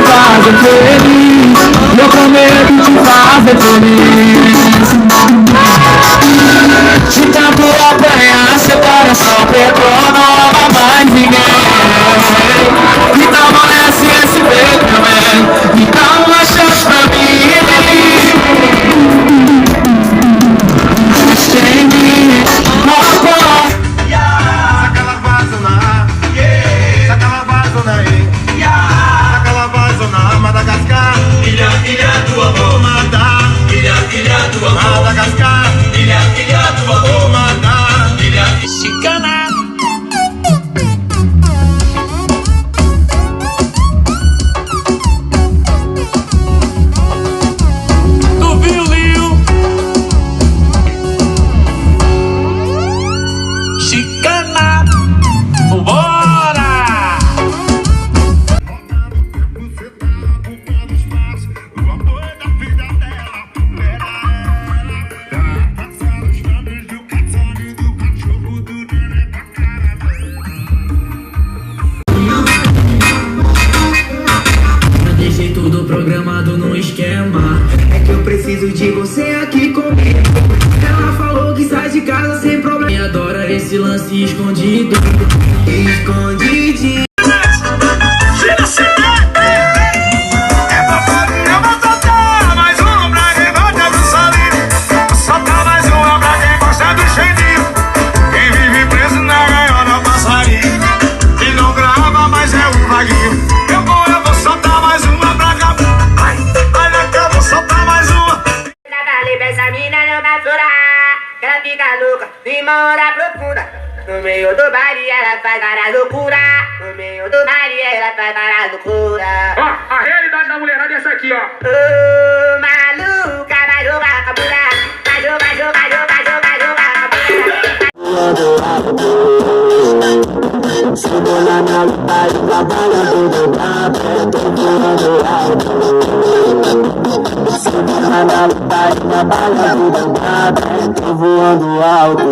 fazer feliz. Eu prometo te fazer feliz. De tanto apanhar, seu coração pegou, não ama mais ninguém. Então amanhece esse beijo, man. Me dá uma chance pra mim. Madagascar, ilha do amor, ilha do amor, Madagascar, ilha do amor, ilha mexicana. Do violino, chicana, bora! Tudo programado no esquema. É que eu preciso de você aqui comigo. Ela falou que sai de casa sem problema. E adora esse lance escondido. Escondidinho. Ela fica louca, de mora profunda. No meio do baile ela faz várias loucuras. No meio do baile ela faz várias loucuras. Ó, a realidade da mulherada é essa aqui, ó. Ô, maluca, vai jogar com a mulher. Vai jogar, jogar, jogar, jogar, jogar com a mulher. Chegou na minha cidade, trabalha tudo pra frente, voando alto. Chegou na minha cidade, trabalha tudo pra frente, voando alto.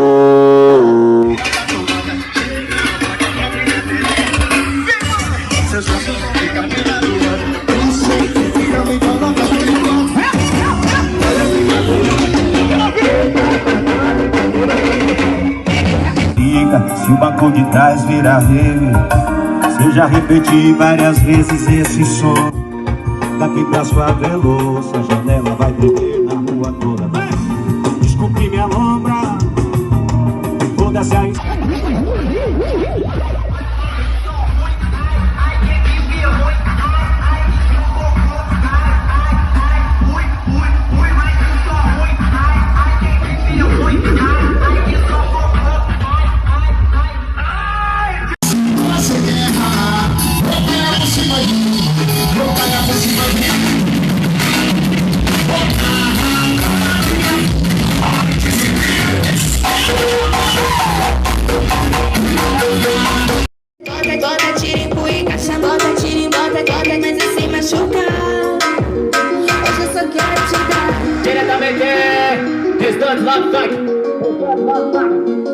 Se o banco de trás virar rave, se eu já repeti várias vezes esse som. Daqui pra sua veloça, a janela vai tremer na rua toda. Desculpe minha lombra, foda-se a Bota tirimpu e caixa, bota tirimbota, bota mais assim machucar. Hoje eu só quero te dar Diretamente, Restante Love Funk.